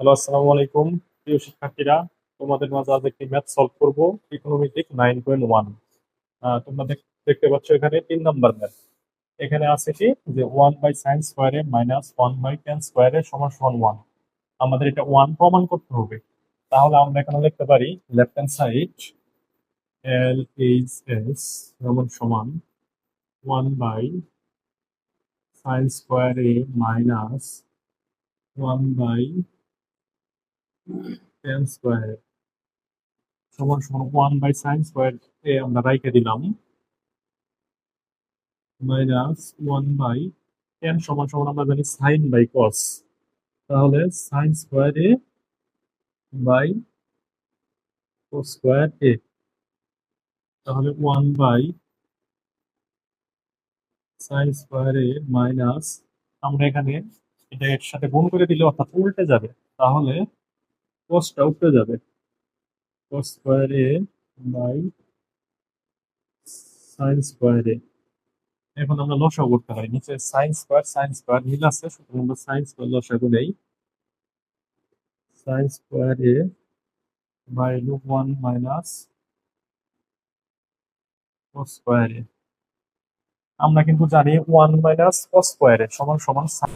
Hello, আসসালামু আলাইকুম। প্রিয় শিক্ষার্থীরা, তোমাদের মাঝে আজ একটি ম্যাথ সলভ করব। ত্রিকোণমিতিক 9.1। তোমরা দেখতে পাচ্ছ এখানে 3 নাম্বার ম্যাথ। এখানে আছে কি যে 1/sin² মাইনাস 1/tan² সমান সমান 1। আমাদের এটা 1 প্রমাণ করতে হবে। তাহলে আমরা এখানে লিখতে পারি লেফট হ্যান্ড সাইড LHS সমান সমান 1/sin² মাইনাস 1/tan² সমান সমান 1/sin² আমরা রাইখে দিলাম, মাইনাস 1/tan সমান সমান আমরা জানি sin/cos। তাহলে sin² বাই cos²। তাহলে 1/sin² মাইনাস, আমরা এখানে এটা এর সাথে গুণ করে দিলে অর্থাৎ উল্টে যাবে। তাহলে cosটা উল্টে যাবে, cos² বাই sin²। এখন আমরা লসাগু করতে পারি, নিচে sin² মিল আছে, সুতরাং আমরা sin² লসাগু নেই। sin² by √1 minus cos²। আমরা কিন্তু জানি 1 মাইনাস cos² সমান সমান sin।